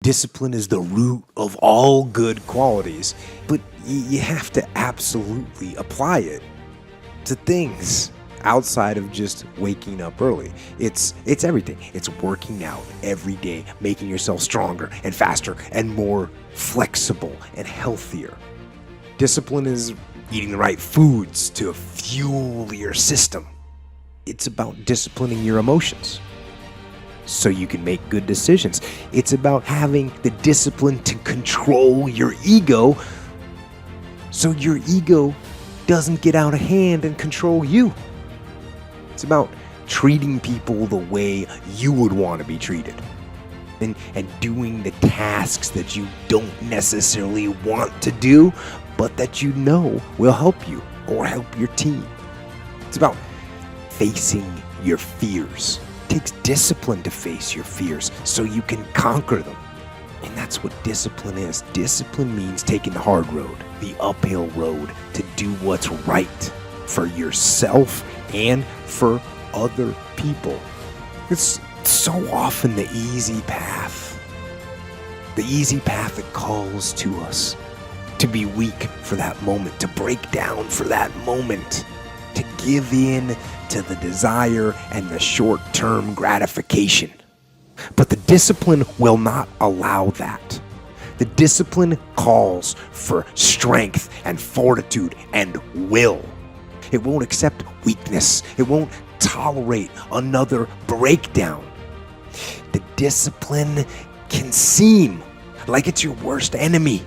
Discipline is the root of all good qualities, but you have to absolutely apply it to things outside of just waking up early. It's everything. It's working out every day, making yourself stronger and faster and more flexible and healthier. Discipline is eating the right foods to fuel your system. It's about disciplining your emotions so you can make good decisions. It's about having the discipline to control your ego so your ego doesn't get out of hand and control you. It's about treating people the way you would want to be treated and doing the tasks that you don't necessarily want to do, but that you know will help you or help your team. It's about facing your fears. It takes discipline to face your fears so you can conquer them. And that's what discipline is. Discipline means taking the hard road, the uphill road, to do what's right for yourself and for other people. It's so often the easy path that calls to us to be weak for that moment, to break down for that moment, to give in to the desire and the short-term gratification. But the discipline will not allow that. The discipline calls for strength and fortitude and will. It won't accept weakness. It won't tolerate another breakdown. The discipline can seem like it's your worst enemy,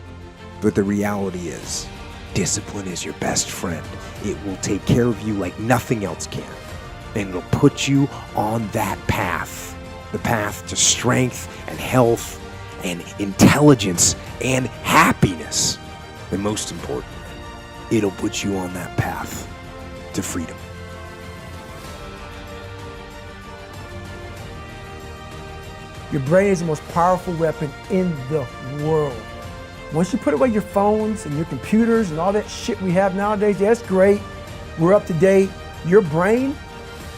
but the reality is, discipline is your best friend. It will take care of you like nothing else can, and it'll put you on that path, the path to strength and health and intelligence and happiness. And most important, it'll put you on that path to freedom. Your brain is the most powerful weapon in the world. Once you put away your phones and your computers and all that shit we have nowadays, that's great. We're up to date. Your brain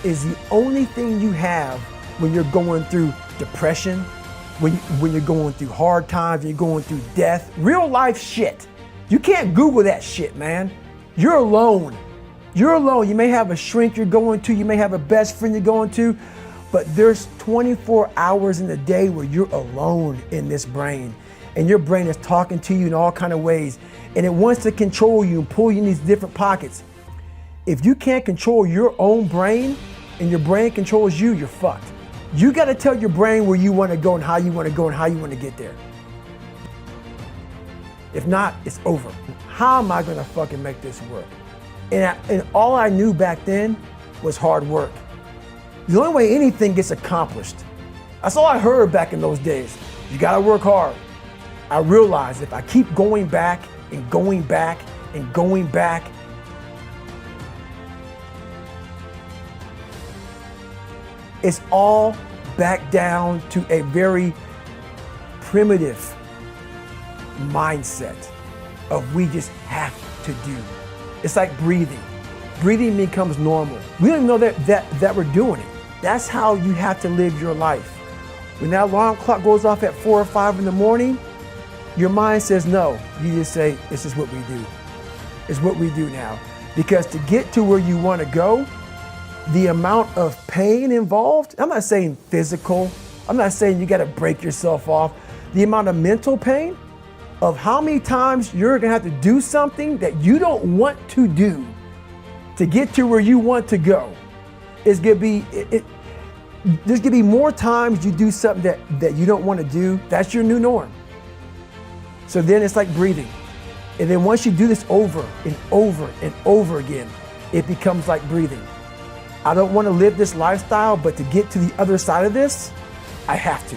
is the only thing you have when you're going through depression, when you're going through hard times, when you're going through death, real life shit. You can't Google that shit, man. You're alone. You're alone. You may have a shrink you're going to, you may have a best friend you're going to, but there's 24 hours in the day where you're alone in this brain. And your brain is talking to you in all kinds of ways. And it wants to control you and pull you in these different pockets. If you can't control your own brain and your brain controls you, you're fucked. You gotta tell your brain where you wanna go and how you wanna go and how you wanna get there. If not, it's over. How am I gonna fucking make this work? And all I knew back then was hard work. The only way anything gets accomplished. That's all I heard back in those days. You gotta work hard. I realized if I keep going back and going back and going back, it's all back down to a very primitive mindset of we just have to do. It's like breathing. Breathing becomes normal. We don't even know that we're doing it. That's how you have to live your life. When that alarm clock goes off at 4 or 5 in the morning, your mind says no. You just say, this is what we do. It's what we do now. Because to get to where you want to go, the amount of pain involved, I'm not saying physical, I'm not saying you got to break yourself off. The amount of mental pain of how many times you're going to have to do something that you don't want to do to get to where you want to go is going to be, there's going to be more times you do something that you don't want to do. That's your new norm. So then it's like breathing. And then once you do this over and over and over again, it becomes like breathing. I don't want to live this lifestyle, but to get to the other side of this, I have to.